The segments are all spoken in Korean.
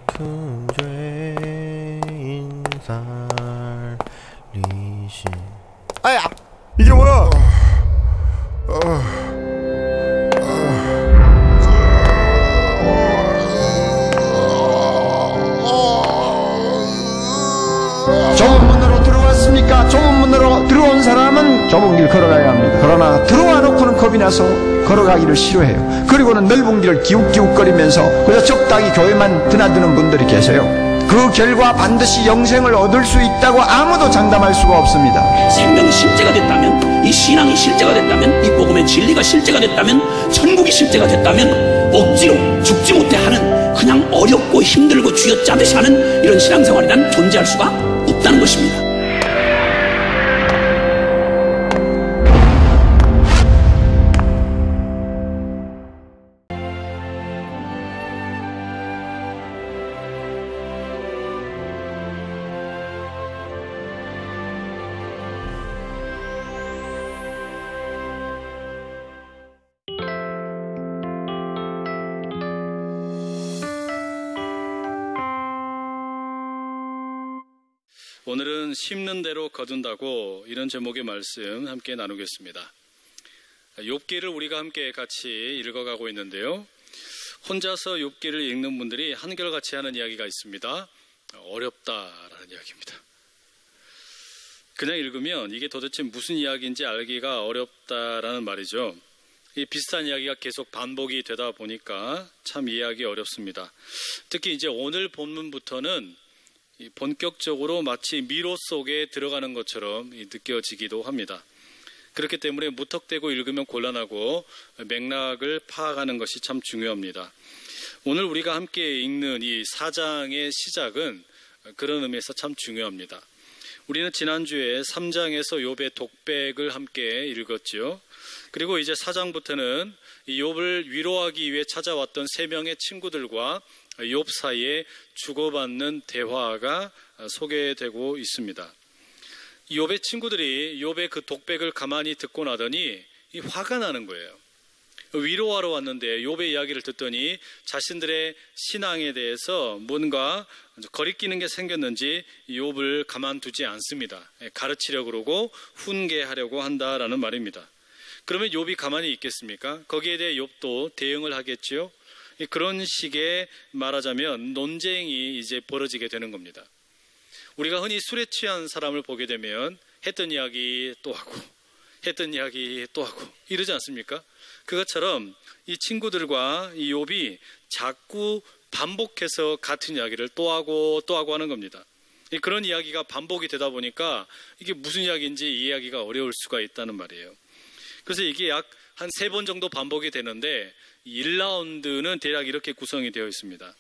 큰 죄인 살리신. 아야! 이게 뭐야? 좁은 문으로 들어왔습니까? 좁은 문으로 들어온 사람은 좁은 길 걸어가야 합니다. 그러나 들어와 놓고는 겁이 나서 걸어가기를 싫어해요. 그리고는 넓은 길을 기웃기웃거리면서 그저 적당히 교회만 드나드는 분들이 계세요. 그 결과 반드시 영생을 얻을 수 있다고 아무도 장담할 수가 없습니다. 생명이 실제가 됐다면, 이 신앙이 실제가 됐다면, 이 복음의 진리가 실제가 됐다면, 천국이 실제가 됐다면 억지로 죽지 못해 하는, 그냥 어렵고 힘들고 쥐어짜듯이 하는 이런 신앙생활이 난 존재할 수가 없다는 것입니다. 오늘은 심는 대로 거둔다고 이런 제목의 말씀 함께 나누겠습니다. 욥기를 우리가 함께 같이 읽어가고 있는데요. 혼자서 욥기를 읽는 분들이 한결같이 하는 이야기가 있습니다. 어렵다라는 이야기입니다. 그냥 읽으면 이게 도대체 무슨 이야기인지 알기가 어렵다라는 말이죠. 이 비슷한 이야기가 계속 반복이 되다 보니까 참 이해하기 어렵습니다. 특히 이제 오늘 본문부터는 본격적으로 마치 미로 속에 들어가는 것처럼 느껴지기도 합니다. 그렇기 때문에 무턱대고 읽으면 곤란하고 맥락을 파악하는 것이 참 중요합니다. 오늘 우리가 함께 읽는 이 4장의 시작은 그런 의미에서 참 중요합니다. 우리는 지난주에 3장에서 욥의 독백을 함께 읽었지요. 그리고 이제 4장부터는 욥을 위로하기 위해 찾아왔던 3명의 친구들과 욥 사이에 주고받는 대화가 소개되고 있습니다. 욥의 친구들이 욥의 그 독백을 가만히 듣고 나더니 화가 나는 거예요. 위로하러 왔는데 욥의 이야기를 듣더니 자신들의 신앙에 대해서 뭔가 거리끼는 게 생겼는지 욥을 가만두지 않습니다. 가르치려고 그러고 훈계하려고 한다라는 말입니다. 그러면 욥이 가만히 있겠습니까? 거기에 대해 욥도 대응을 하겠지요. 그런 식의 말하자면 논쟁이 이제 벌어지게 되는 겁니다. 우리가 흔히 술에 취한 사람을 보게 되면 했던 이야기 또 하고 했던 이야기 또 하고 이러지 않습니까? 그것처럼 이 친구들과 이 욥이 자꾸 반복해서 같은 이야기를 또 하고 하는 겁니다. 그런 이야기가 반복이 되다 보니까 이게 무슨 이야기인지 이해하기가 어려울 수가 있다는 말이에요. 그래서 이게 약 한 3번 정도 반복이 되는데 1라운드는 대략 이렇게 구성이 되어 있습니다.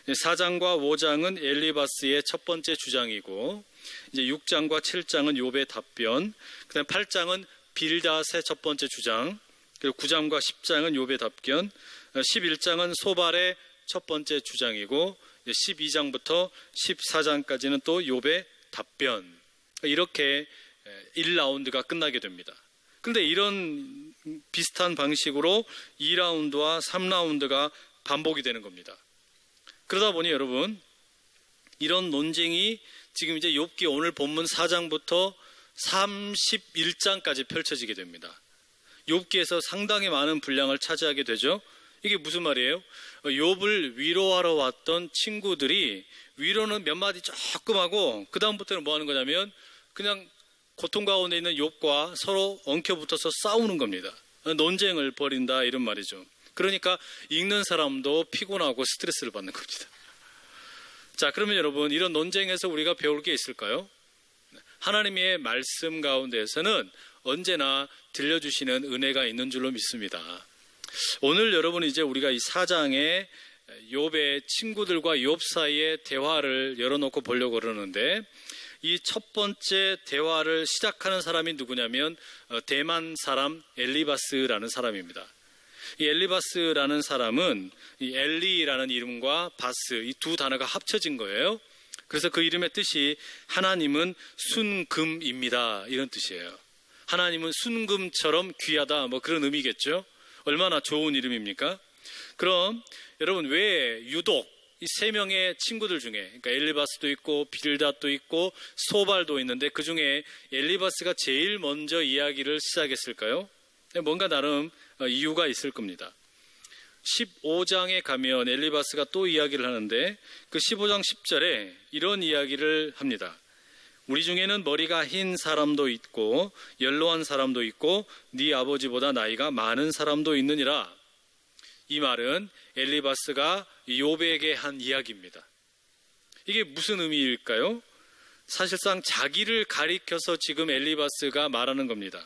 4장과 5장은 엘리바스의 첫 번째 주장이고 이제 6장과 7장은 욥의 답변, 그다음 8장은 빌닷의 첫 번째 주장, 그리고 9장과 10장은 욥의 답변, 11장은 소발의 첫 번째 주장이고 12장부터 14장까지는 또 욥의 답변, 이렇게 1라운드가 끝나게 됩니다. 그런데 이런 비슷한 방식으로 2라운드와 3라운드가 반복이 되는 겁니다. 그러다 보니 여러분, 이런 논쟁이 지금 이제 욥기 오늘 본문 4장부터 31장까지 펼쳐지게 됩니다. 욥기에서 상당히 많은 분량을 차지하게 되죠. 이게 무슨 말이에요? 욥을 위로하러 왔던 친구들이 위로는 몇 마디 조금 하고 그 다음부터는 뭐 하는 거냐면 그냥 고통 가운데 있는 욥과 서로 엉켜붙어서 싸우는 겁니다. 논쟁을 벌인다 이런 말이죠. 그러니까 읽는 사람도 피곤하고 스트레스를 받는 겁니다. 자, 그러면 여러분, 이런 논쟁에서 우리가 배울 게 있을까요? 하나님의 말씀 가운데에서는 언제나 들려주시는 은혜가 있는 줄로 믿습니다. 오늘 여러분 이제 우리가 이 4장에 욥의 친구들과 욥 사이의 대화를 열어놓고 보려고 그러는데, 이 첫 번째 대화를 시작하는 사람이 누구냐면 대만 사람 엘리바스라는 사람입니다. 이 엘리바스라는 사람은 이 엘리라는 이름과 바스, 이 두 단어가 합쳐진 거예요. 그래서 그 이름의 뜻이 하나님은 순금입니다, 이런 뜻이에요. 하나님은 순금처럼 귀하다, 뭐 그런 의미겠죠. 얼마나 좋은 이름입니까? 그럼 여러분 왜 유독 이 세 명의 친구들 중에, 그러니까 엘리바스도 있고 빌닷도 있고 소발도 있는데 그 중에 엘리바스가 제일 먼저 이야기를 시작했을까요? 뭔가 나름 이유가 있을 겁니다. 15장에 가면 엘리바스가 또 이야기를 하는데 그 15장 10절에 이런 이야기를 합니다. 우리 중에는 머리가 흰 사람도 있고 연로한 사람도 있고 네 아버지보다 나이가 많은 사람도 있느니라. 이 말은 엘리바스가 욥에게 한 이야기입니다. 이게 무슨 의미일까요? 사실상 자기를 가리켜서 지금 엘리바스가 말하는 겁니다.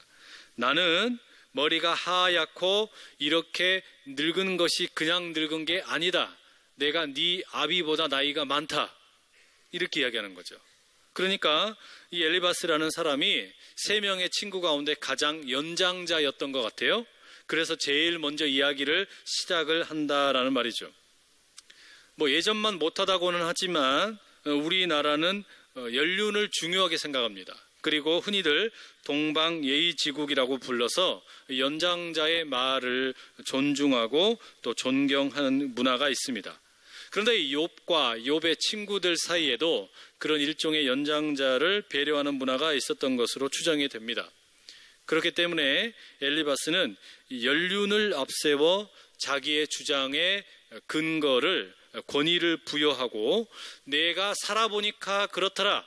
나는 머리가 하얗고 이렇게 늙은 것이 그냥 늙은 게 아니다. 내가 네 아비보다 나이가 많다. 이렇게 이야기하는 거죠. 그러니까 이 엘리바스라는 사람이 세 명의 친구 가운데 가장 연장자였던 것 같아요. 그래서 제일 먼저 이야기를 시작을 한다라는 말이죠. 뭐 예전만 못하다고는 하지만 우리나라는 연륜을 중요하게 생각합니다. 그리고 흔히들 동방예의지국이라고 불러서 연장자의 말을 존중하고 또 존경하는 문화가 있습니다. 그런데 이 욥과 욥의 친구들 사이에도 그런 일종의 연장자를 배려하는 문화가 있었던 것으로 추정이 됩니다. 그렇기 때문에 엘리바스는 연륜을 앞세워 자기의 주장의 근거를, 권위를 부여하고 내가 살아보니까 그렇더라,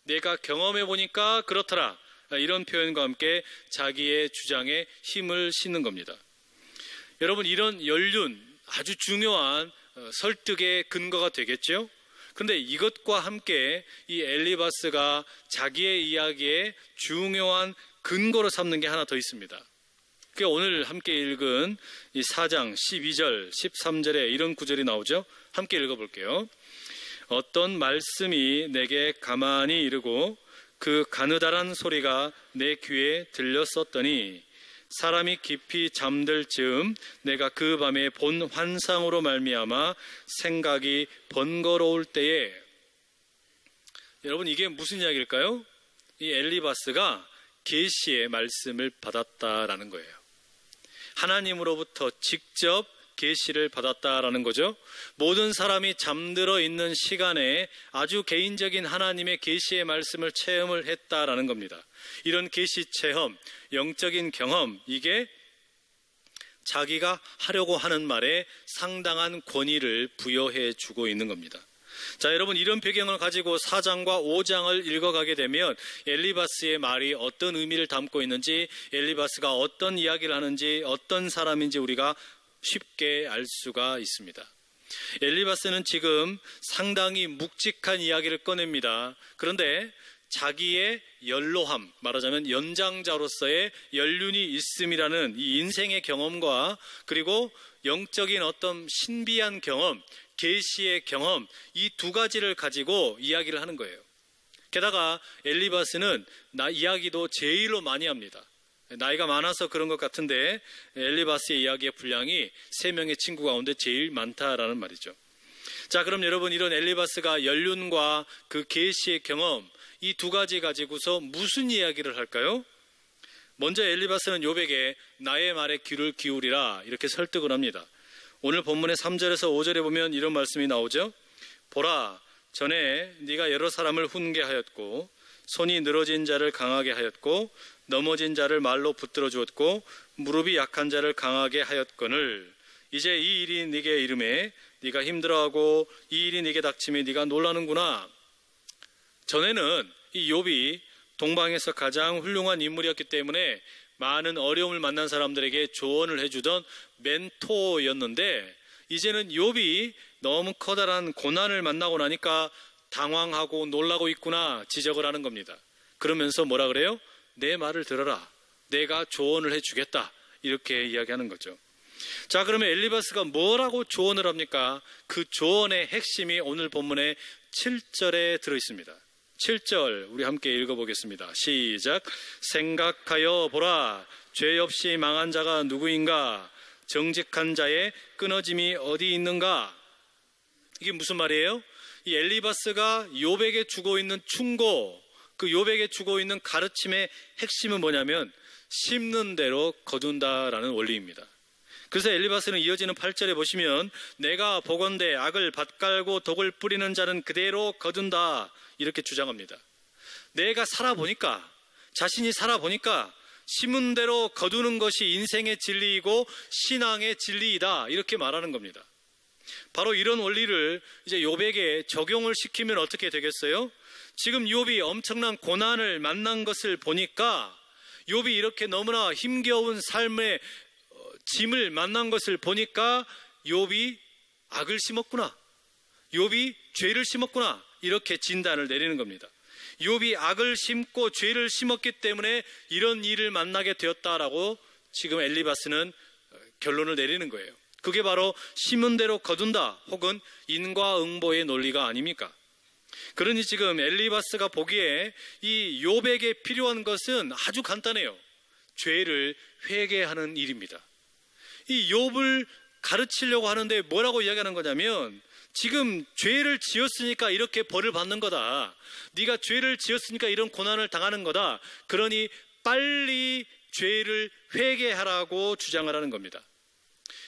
내가 경험해보니까 그렇더라, 이런 표현과 함께 자기의 주장에 힘을 싣는 겁니다. 여러분, 이런 연륜 아주 중요한 설득의 근거가 되겠죠? 그런데 이것과 함께 이 엘리바스가 자기의 이야기에 중요한 근거로 삼는 게 하나 더 있습니다. 그게 오늘 함께 읽은 이 4장 12절, 13절에 이런 구절이 나오죠. 함께 읽어볼게요. 어떤 말씀이 내게 가만히 이르고 그 가느다란 소리가 내 귀에 들렸었더니 사람이 깊이 잠들 즈음 내가 그 밤에 본 환상으로 말미암아 생각이 번거로울 때에. 여러분, 이게 무슨 이야기일까요? 이 엘리바스가 계시의 말씀을 받았다라는 거예요. 하나님으로부터 직접 계시를 받았다라는 거죠. 모든 사람이 잠들어 있는 시간에 아주 개인적인 하나님의 계시의 말씀을 체험을 했다라는 겁니다. 이런 계시 체험, 영적인 경험, 이게 자기가 하려고 하는 말에 상당한 권위를 부여해 주고 있는 겁니다. 자, 여러분, 이런 배경을 가지고 4장과 5장을 읽어가게 되면 엘리바스의 말이 어떤 의미를 담고 있는지, 엘리바스가 어떤 이야기를 하는지, 어떤 사람인지 우리가 쉽게 알 수가 있습니다. 엘리바스는 지금 상당히 묵직한 이야기를 꺼냅니다. 그런데 자기의 연로함, 말하자면 연장자로서의 연륜이 있음이라는 이 인생의 경험과 그리고 영적인 어떤 신비한 경험, 계시의 경험, 이 두 가지를 가지고 이야기를 하는 거예요. 게다가 엘리바스는 이야기도 제일로 많이 합니다. 나이가 많아서 그런 것 같은데 엘리바스의 이야기의 분량이 세 명의 친구 가운데 제일 많다라는 말이죠. 자, 그럼 여러분, 이런 엘리바스가 연륜과 그 계시의 경험, 이 두 가지 가지고서 무슨 이야기를 할까요? 먼저 엘리바스는 욥에게 나의 말에 귀를 기울이라 이렇게 설득을 합니다. 오늘 본문의 3절에서 5절에 보면 이런 말씀이 나오죠. 보라, 전에 네가 여러 사람을 훈계하였고 손이 늘어진 자를 강하게 하였고 넘어진 자를 말로 붙들어 주었고 무릎이 약한 자를 강하게 하였거늘 이제 이 일이 네게 이름에 네가 힘들어하고 이 일이 네게 닥침에 네가 놀라는구나. 전에는 이 욥이 동방에서 가장 훌륭한 인물이었기 때문에 많은 어려움을 만난 사람들에게 조언을 해주던 멘토였는데 이제는 욥이 너무 커다란 고난을 만나고 나니까 당황하고 놀라고 있구나 지적을 하는 겁니다. 그러면서 뭐라 그래요? 내 말을 들어라. 내가 조언을 해주겠다. 이렇게 이야기하는 거죠. 자, 그러면 엘리바스가 뭐라고 조언을 합니까? 그 조언의 핵심이 오늘 본문의 7절에 들어있습니다. 7절 우리 함께 읽어보겠습니다. 시작. 생각하여 보라. 죄 없이 망한 자가 누구인가? 정직한 자의 끊어짐이 어디 있는가? 이게 무슨 말이에요? 이 엘리바스가 욥에게 주고 있는 충고, 그 욥에게 주고 있는 가르침의 핵심은 뭐냐면 심는 대로 거둔다라는 원리입니다. 그래서 엘리바스는 이어지는 8절에 보시면 내가 보건대 악을 밭갈고 독을 뿌리는 자는 그대로 거둔다 이렇게 주장합니다. 내가 살아보니까, 자신이 살아보니까 심은 대로 거두는 것이 인생의 진리이고 신앙의 진리이다 이렇게 말하는 겁니다. 바로 이런 원리를 이제 욥에게 적용을 시키면 어떻게 되겠어요? 지금 욥이 엄청난 고난을 만난 것을 보니까, 욥이 이렇게 너무나 힘겨운 삶의 짐을 만난 것을 보니까 욥이 악을 심었구나, 욥이 죄를 심었구나 이렇게 진단을 내리는 겁니다. 욥이 악을 심고 죄를 심었기 때문에 이런 일을 만나게 되었다라고 지금 엘리바스는 결론을 내리는 거예요. 그게 바로 심은 대로 거둔다 혹은 인과응보의 논리가 아닙니까? 그러니 지금 엘리바스가 보기에 이 욥에게 필요한 것은 아주 간단해요. 죄를 회개하는 일입니다. 이 욥을 가르치려고 하는데 뭐라고 이야기하는 거냐면, 지금 죄를 지었으니까 이렇게 벌을 받는 거다, 네가 죄를 지었으니까 이런 고난을 당하는 거다, 그러니 빨리 죄를 회개하라고 주장을 하는 겁니다.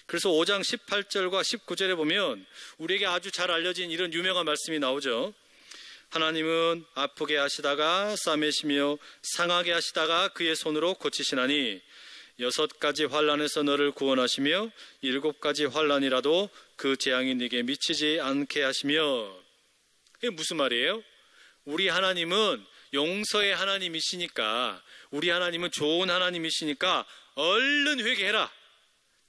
그래서 5장 18절과 19절에 보면 우리에게 아주 잘 알려진 이런 유명한 말씀이 나오죠. 하나님은 아프게 하시다가 싸매시며 상하게 하시다가 그의 손으로 고치시나니 6가지 환난에서 너를 구원하시며 7가지 환난이라도 그 재앙이 네게 미치지 않게 하시며. 이게 무슨 말이에요? 우리 하나님은 용서의 하나님이시니까, 우리 하나님은 좋은 하나님이시니까 얼른 회개해라,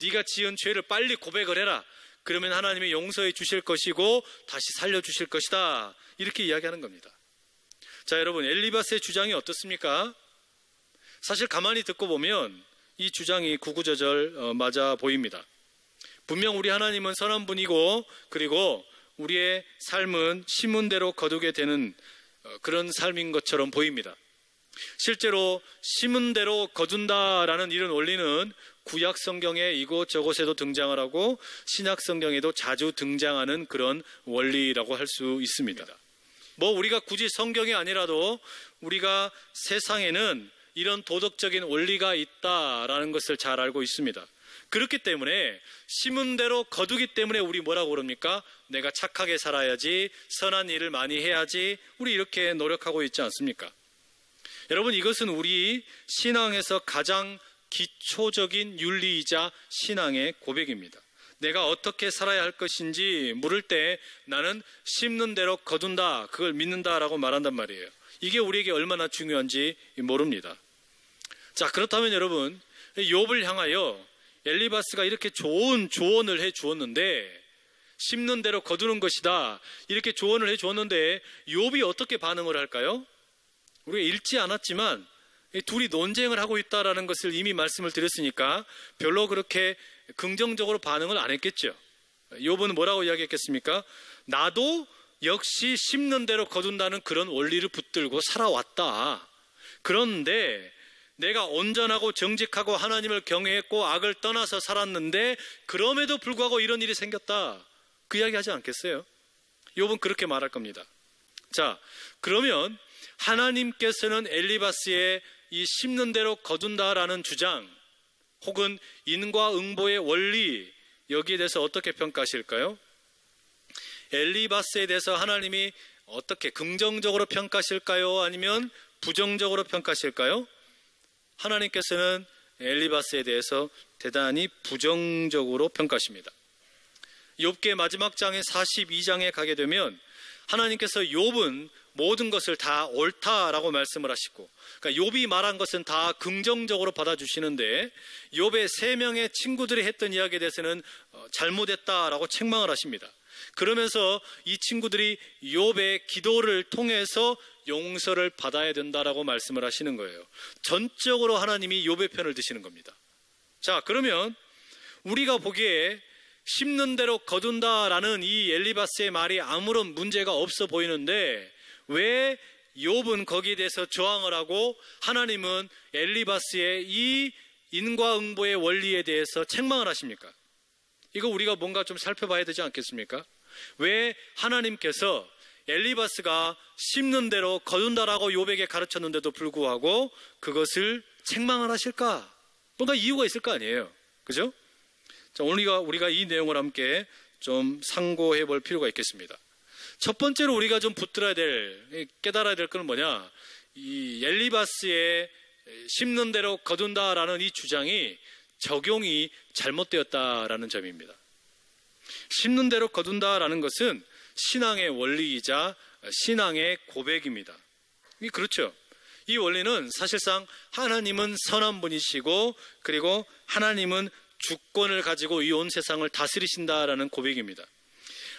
네가 지은 죄를 빨리 고백을 해라, 그러면 하나님이 용서해 주실 것이고 다시 살려주실 것이다 이렇게 이야기하는 겁니다. 자, 여러분, 엘리바스의 주장이 어떻습니까? 사실 가만히 듣고 보면 이 주장이 구구절절 맞아 보입니다. 분명 우리 하나님은 선한 분이고, 그리고 우리의 삶은 심은 대로 거두게 되는 그런 삶인 것처럼 보입니다. 실제로 심은 대로 거둔다라는 이런 원리는 구약 성경에 이곳저곳에도 등장을 하고 신약 성경에도 자주 등장하는 그런 원리라고 할 수 있습니다. 뭐 우리가 굳이 성경이 아니라도 우리가 세상에는 이런 도덕적인 원리가 있다라는 것을 잘 알고 있습니다. 그렇기 때문에 심은 대로 거두기 때문에 우리 뭐라고 그럽니까? 내가 착하게 살아야지, 선한 일을 많이 해야지, 우리 이렇게 노력하고 있지 않습니까? 여러분, 이것은 우리 신앙에서 가장 기초적인 윤리이자 신앙의 고백입니다. 내가 어떻게 살아야 할 것인지 물을 때 나는 심는 대로 거둔다, 그걸 믿는다라고 말한단 말이에요. 이게 우리에게 얼마나 중요한지 모릅니다. 자, 그렇다면 여러분, 욥을 향하여 엘리바스가 이렇게 좋은 조언을 해 주었는데, 심는 대로 거두는 것이다 이렇게 조언을 해 주었는데 욥이 어떻게 반응을 할까요? 우리가 읽지 않았지만 둘이 논쟁을 하고 있다라는 것을 이미 말씀을 드렸으니까 별로 그렇게 긍정적으로 반응을 안 했겠죠. 욥은 뭐라고 이야기했겠습니까? 나도 역시 심는 대로 거둔다는 그런 원리를 붙들고 살아왔다. 그런데 내가 온전하고 정직하고 하나님을 경외했고 악을 떠나서 살았는데 그럼에도 불구하고 이런 일이 생겼다, 그 이야기 하지 않겠어요? 욥은 그렇게 말할 겁니다. 자, 그러면 하나님께서는 엘리바스의 이 심는 대로 거둔다라는 주장 혹은 인과응보의 원리, 여기에 대해서 어떻게 평가하실까요? 엘리바스에 대해서 하나님이 어떻게 긍정적으로 평가하실까요? 아니면 부정적으로 평가하실까요? 하나님께서는 엘리바스에 대해서 대단히 부정적으로 평가하십니다. 욥기 마지막 장의 42장에 가게 되면 하나님께서 욥은 모든 것을 다 옳다라고 말씀을 하시고, 그러니까 욥이 말한 것은 다 긍정적으로 받아주시는데 욥의 3명의 친구들이 했던 이야기에 대해서는 잘못했다라고 책망을 하십니다. 그러면서 이 친구들이 욥의 기도를 통해서 용서를 받아야 된다라고 말씀을 하시는 거예요. 전적으로 하나님이 욥의 편을 드시는 겁니다. 자, 그러면 우리가 보기에 심는 대로 거둔다라는 이 엘리바스의 말이 아무런 문제가 없어 보이는데 왜 욥은 거기에 대해서 저항을 하고 하나님은 엘리바스의 이 인과응보의 원리에 대해서 책망을 하십니까? 이거 우리가 뭔가 좀 살펴봐야 되지 않겠습니까? 왜 하나님께서 엘리바스가 심는 대로 거둔다라고 욥에게 가르쳤는데도 불구하고 그것을 책망을 하실까? 뭔가 이유가 있을 거 아니에요, 그죠? 자, 오늘 우리가 이 내용을 함께 좀 상고해 볼 필요가 있겠습니다. 첫 번째로 우리가 좀 깨달아야 될 건 뭐냐? 이 엘리바스의 심는 대로 거둔다라는 이 주장이 적용이 잘못되었다라는 점입니다. 심는 대로 거둔다라는 것은 신앙의 원리이자 신앙의 고백입니다. 그렇죠. 이 원리는 사실상 하나님은 선한 분이시고 그리고 하나님은 주권을 가지고 이 온 세상을 다스리신다라는 고백입니다.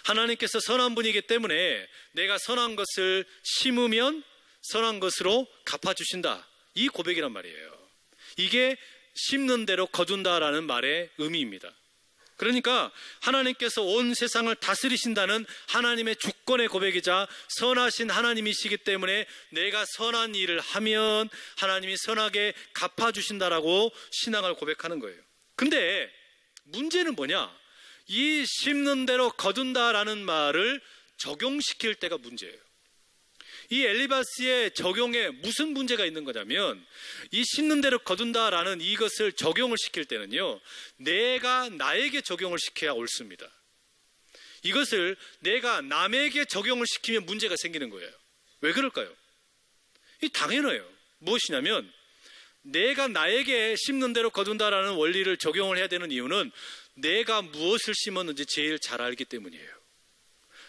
하나님께서 선한 분이기 때문에 내가 선한 것을 심으면 선한 것으로 갚아주신다. 이 고백이란 말이에요. 이게 심는 대로 거둔다라는 말의 의미입니다. 그러니까 하나님께서 온 세상을 다스리신다는 하나님의 주권의 고백이자 선하신 하나님이시기 때문에 내가 선한 일을 하면 하나님이 선하게 갚아주신다라고 신앙을 고백하는 거예요. 근데 문제는 뭐냐? 이 심는 대로 거둔다라는 말을 적용시킬 때가 문제예요. 이 엘리바스의 적용에 무슨 문제가 있는 거냐면 이 심는 대로 거둔다라는 이것을 적용을 시킬 때는요, 내가 나에게 적용을 시켜야 옳습니다. 이것을 내가 남에게 적용을 시키면 문제가 생기는 거예요. 왜 그럴까요? 이 당연해요. 무엇이냐면 내가 나에게 심는 대로 거둔다라는 원리를 적용을 해야 되는 이유는 내가 무엇을 심었는지 제일 잘 알기 때문이에요.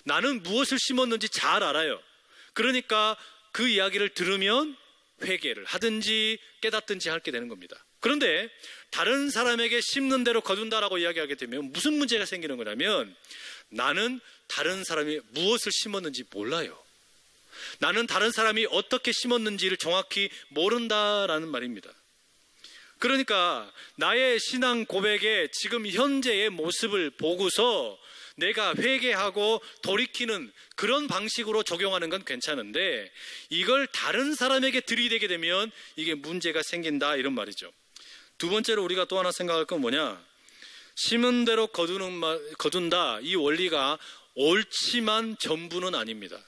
나는 무엇을 심었는지 잘 알아요. 그러니까 그 이야기를 들으면 회개를 하든지 깨닫든지 하게 되는 겁니다. 그런데 다른 사람에게 심는 대로 거둔다라고 이야기하게 되면 무슨 문제가 생기는 거냐면 나는 다른 사람이 무엇을 심었는지 몰라요. 나는 다른 사람이 어떻게 심었는지를 정확히 모른다라는 말입니다. 그러니까 나의 신앙 고백의 지금 현재의 모습을 보고서 내가 회개하고 돌이키는 그런 방식으로 적용하는 건 괜찮은데 이걸 다른 사람에게 들이대게 되면 이게 문제가 생긴다 이런 말이죠. 두 번째로 우리가 또 하나 생각할 건 뭐냐? 심은 대로 거둔다 이 원리가 옳지만 전부는 아닙니다.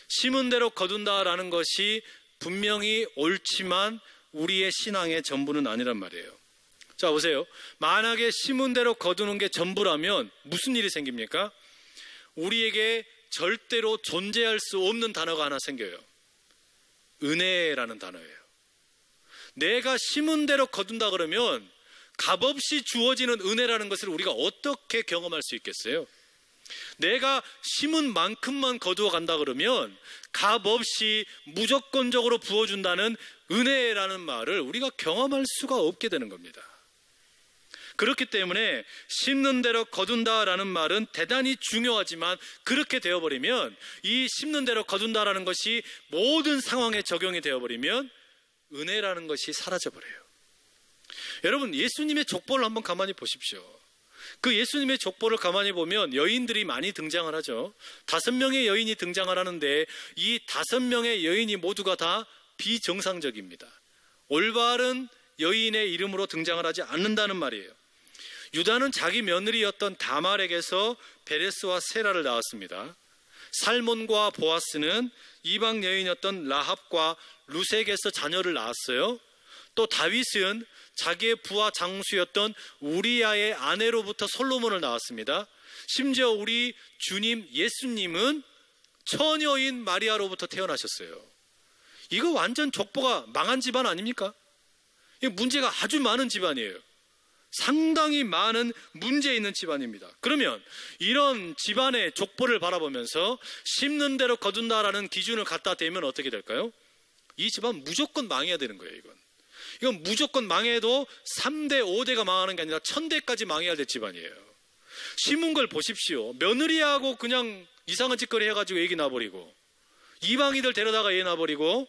심은 대로 거둔다라는 것이 분명히 옳지만 우리의 신앙의 전부는 아니란 말이에요. 자, 보세요. 만약에 심은 대로 거두는 게 전부라면 무슨 일이 생깁니까? 우리에게 절대로 존재할 수 없는 단어가 하나 생겨요. 은혜라는 단어예요. 내가 심은 대로 거둔다 그러면 값없이 주어지는 은혜라는 것을 우리가 어떻게 경험할 수 있겠어요? 내가 심은 만큼만 거두어 간다 그러면 값없이 무조건적으로 부어준다는 은혜라는 말을 우리가 경험할 수가 없게 되는 겁니다. 그렇기 때문에 심는 대로 거둔다라는 말은 대단히 중요하지만 그렇게 되어버리면 이 심는 대로 거둔다라는 것이 모든 상황에 적용이 되어버리면 은혜라는 것이 사라져버려요. 여러분, 예수님의 족보를 한번 가만히 보십시오. 그 예수님의 족보를 가만히 보면 여인들이 많이 등장을 하죠. 5명의 여인이 등장을 하는데 이 5명의 여인이 모두가 다 비정상적입니다. 올바른 여인의 이름으로 등장을 하지 않는다는 말이에요. 유다는 자기 며느리였던 다말에게서 베레스와 세라를 낳았습니다. 살몬과 보아스는 이방 여인이었던 라합과 루색에서 자녀를 낳았어요. 또 다윗은 자기의 부하 장수였던 우리야의 아내로부터 솔로몬을 낳았습니다. 심지어 우리 주님 예수님은 처녀인 마리아로부터 태어나셨어요. 이거 완전 족보가 망한 집안 아닙니까? 이 문제가 아주 많은 집안이에요. 상당히 많은 문제 있는 집안입니다. 그러면 이런 집안의 족보를 바라보면서 심는 대로 거둔다라는 기준을 갖다 대면 어떻게 될까요? 이 집안 무조건 망해야 되는 거예요. 이건 무조건 망해도 3대 5대가 망하는 게 아니라 1000대까지 망해야 될 집안이에요. 심은 걸 보십시오. 며느리하고 그냥 이상한 짓거리 해가지고 애기 낳아버리고, 이방인들 데려다가 애 낳아버리고,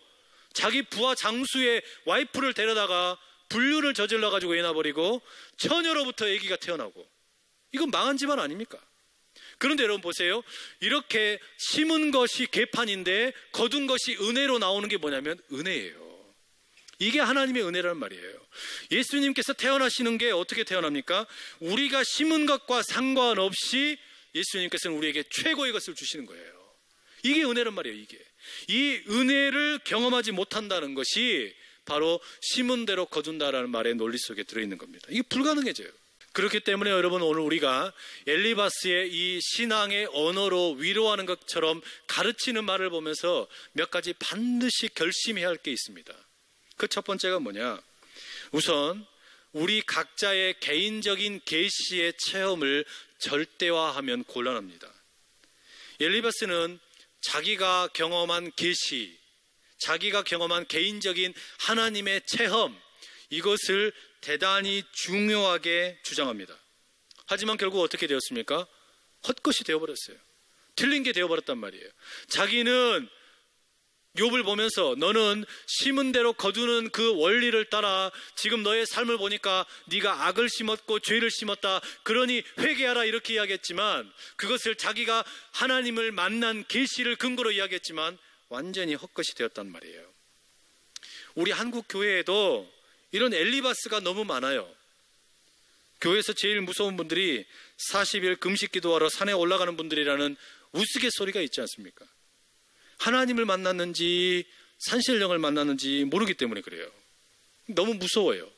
자기 부하 장수의 와이프를 데려다가 불륜을 저질러가지고 애 낳아버리고, 처녀로부터 애기가 태어나고, 이건 망한 집안 아닙니까? 그런데 여러분 보세요. 이렇게 심은 것이 개판인데 거둔 것이 은혜로 나오는 게 뭐냐면 은혜예요. 이게 하나님의 은혜라는 말이에요. 예수님께서 태어나시는 게 어떻게 태어납니까? 우리가 심은 것과 상관없이 예수님께서는 우리에게 최고의 것을 주시는 거예요. 이게 은혜란 말이에요. 이 은혜를 경험하지 못한다는 것이 바로 심은 대로 거둔다라는 말의 논리 속에 들어있는 겁니다. 이게 불가능해져요. 그렇기 때문에 여러분, 오늘 우리가 엘리바스의 이 신앙의 언어로 위로하는 것처럼 가르치는 말을 보면서 몇 가지 반드시 결심해야 할 게 있습니다. 그 첫 번째가 뭐냐? 우선 우리 각자의 개인적인 계시의 체험을 절대화하면 곤란합니다. 엘리바스는 자기가 경험한 계시, 자기가 경험한 개인적인 하나님의 체험, 이것을 대단히 중요하게 주장합니다. 하지만 결국 어떻게 되었습니까? 헛것이 되어버렸어요. 틀린 게 되어버렸단 말이에요. 자기는 욥을 보면서 너는 심은 대로 거두는 그 원리를 따라 지금 너의 삶을 보니까 네가 악을 심었고 죄를 심었다, 그러니 회개하라, 이렇게 이야기했지만, 그것을 자기가 하나님을 만난 계시를 근거로 이야기했지만 완전히 헛것이 되었단 말이에요. 우리 한국 교회에도 이런 엘리바스가 너무 많아요. 교회에서 제일 무서운 분들이 40일 금식 기도하러 산에 올라가는 분들이라는 우스갯소리가 있지 않습니까? 하나님을 만났는지 산신령을 만났는지 모르기 때문에 그래요. 너무 무서워요.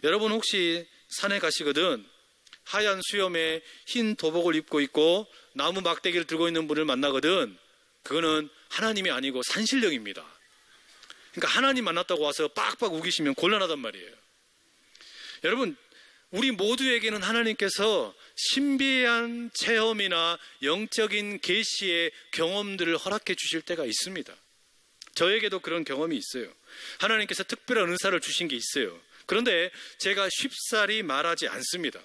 여러분, 혹시 산에 가시거든 하얀 수염에 흰 도복을 입고 있고 나무 막대기를 들고 있는 분을 만나거든, 그거는 하나님이 아니고 산신령입니다. 그러니까 하나님 만났다고 와서 빡빡 우기시면 곤란하단 말이에요. 여러분, 우리 모두에게는 하나님께서 신비한 체험이나 영적인 계시의 경험들을 허락해 주실 때가 있습니다. 저에게도 그런 경험이 있어요. 하나님께서 특별한 은사를 주신 게 있어요. 그런데 제가 쉽사리 말하지 않습니다.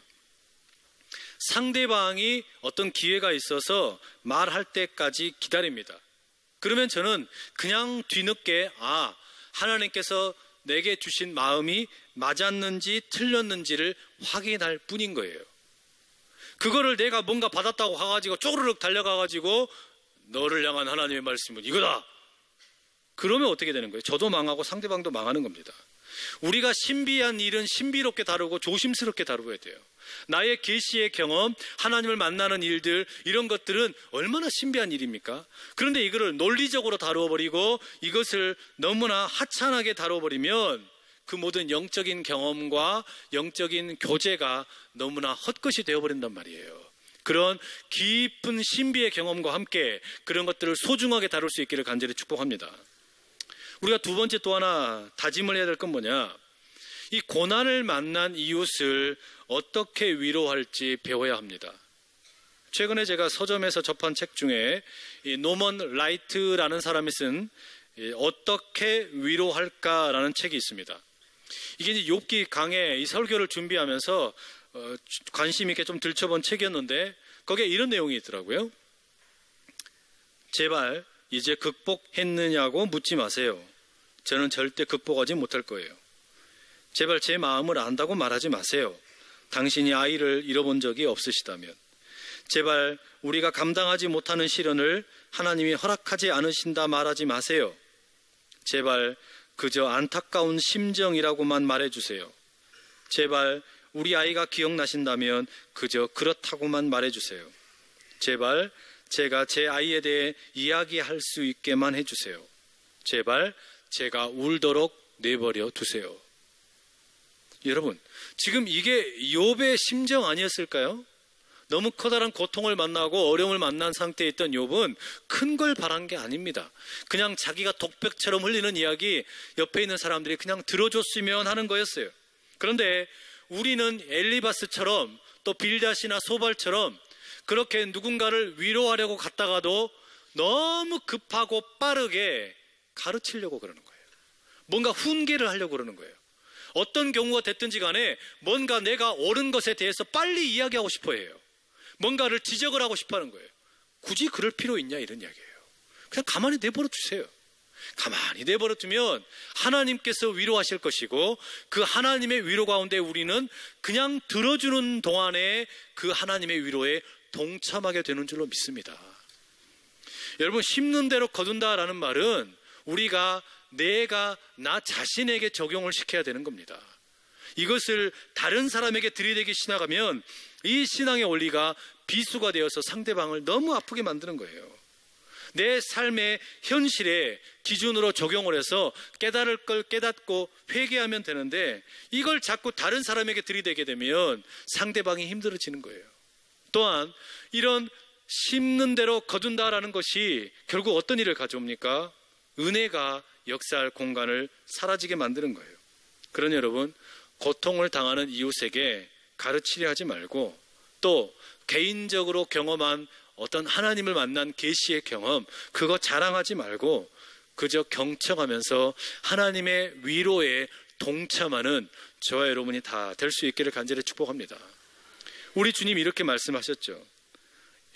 상대방이 어떤 기회가 있어서 말할 때까지 기다립니다. 그러면 저는 그냥 뒤늦게 하나님께서 내게 주신 마음이 맞았는지 틀렸는지를 확인할 뿐인 거예요. 그거를 내가 뭔가 받았다고 가가지고 쪼르륵 달려가가지고 너를 향한 하나님의 말씀은 이거다, 그러면 어떻게 되는 거예요? 저도 망하고 상대방도 망하는 겁니다. 우리가 신비한 일은 신비롭게 다루고 조심스럽게 다루어야 돼요. 나의 계시의 경험, 하나님을 만나는 일들, 이런 것들은 얼마나 신비한 일입니까? 그런데 이거를 논리적으로 다루어버리고 이것을 너무나 하찮게 다루어버리면 그 모든 영적인 경험과 영적인 교제가 너무나 헛것이 되어버린단 말이에요. 그런 깊은 신비의 경험과 함께 그런 것들을 소중하게 다룰 수 있기를 간절히 축복합니다. 우리가 두 번째 또 하나 다짐을 해야 될 건 뭐냐? 이 고난을 만난 이웃을 어떻게 위로할지 배워야 합니다. 최근에 제가 서점에서 접한 책 중에 이 노먼 라이트라는 사람이 쓴 어떻게 위로할까라는 책이 있습니다. 이게 이제 욥기 강의 이 설교를 준비하면서 관심 있게 좀 들춰본 책이었는데 거기에 이런 내용이 있더라고요. 제발 이제 극복했느냐고 묻지 마세요. 저는 절대 극복하지 못할 거예요. 제발 제 마음을 안다고 말하지 마세요. 당신이 아이를 잃어본 적이 없으시다면. 제발 우리가 감당하지 못하는 시련을 하나님이 허락하지 않으신다 말하지 마세요. 제발 그저 안타까운 심정이라고만 말해주세요. 제발 우리 아이가 기억나신다면 그저 그렇다고만 말해주세요. 제발 제가 제 아이에 대해 이야기할 수 있게만 해주세요. 제발 제가 울도록 내버려 두세요. 여러분, 지금 이게 욥의 심정 아니었을까요? 너무 커다란 고통을 만나고 어려움을 만난 상태에 있던 욥은 큰 걸 바란 게 아닙니다. 그냥 자기가 독백처럼 흘리는 이야기 옆에 있는 사람들이 그냥 들어줬으면 하는 거였어요. 그런데 우리는 엘리바스처럼 또 빌닷이나 소발처럼 그렇게 누군가를 위로하려고 갔다가도 너무 급하고 빠르게 가르치려고 그러는 거예요. 뭔가 훈계를 하려고 그러는 거예요. 어떤 경우가 됐든지 간에 뭔가 내가 옳은 것에 대해서 빨리 이야기하고 싶어 해요. 뭔가를 지적을 하고 싶어 하는 거예요. 굳이 그럴 필요 있냐, 이런 이야기예요. 그냥 가만히 내버려 두세요. 가만히 내버려 두면 하나님께서 위로하실 것이고 그 하나님의 위로 가운데 우리는 그냥 들어주는 동안에 그 하나님의 위로에 동참하게 되는 줄로 믿습니다. 여러분, 심는 대로 거둔다라는 말은 우리가 내가 나 자신에게 적용을 시켜야 되는 겁니다. 이것을 다른 사람에게 들이대기 시작하면 이 신앙의 원리가 비수가 되어서 상대방을 너무 아프게 만드는 거예요. 내 삶의 현실에 기준으로 적용을 해서 깨달을 걸 깨닫고 회개하면 되는데, 이걸 자꾸 다른 사람에게 들이대게 되면 상대방이 힘들어지는 거예요. 또한 이런 심는 대로 거둔다라는 것이 결국 어떤 일을 가져옵니까? 은혜가 역사할 공간을 사라지게 만드는 거예요. 그러니 여러분, 고통을 당하는 이웃에게 가르치려 하지 말고, 또 개인적으로 경험한 어떤 하나님을 만난 계시의 경험, 그거 자랑하지 말고 그저 경청하면서 하나님의 위로에 동참하는 저와 여러분이 다 될 수 있기를 간절히 축복합니다. 우리 주님 이렇게 말씀하셨죠.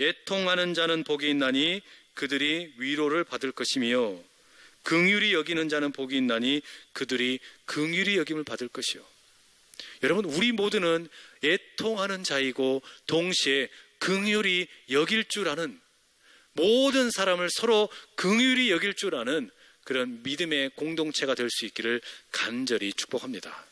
애통하는 자는 복이 있나니 그들이 위로를 받을 것이며, 긍휼히 여기는 자는 복이 있나니 그들이 긍휼히 여김을 받을 것이요. 여러분, 우리 모두는 애통하는 자이고 동시에 긍휼히 여길 줄 아는, 모든 사람을 서로 긍휼히 여길 줄 아는 그런 믿음의 공동체가 될 수 있기를 간절히 축복합니다.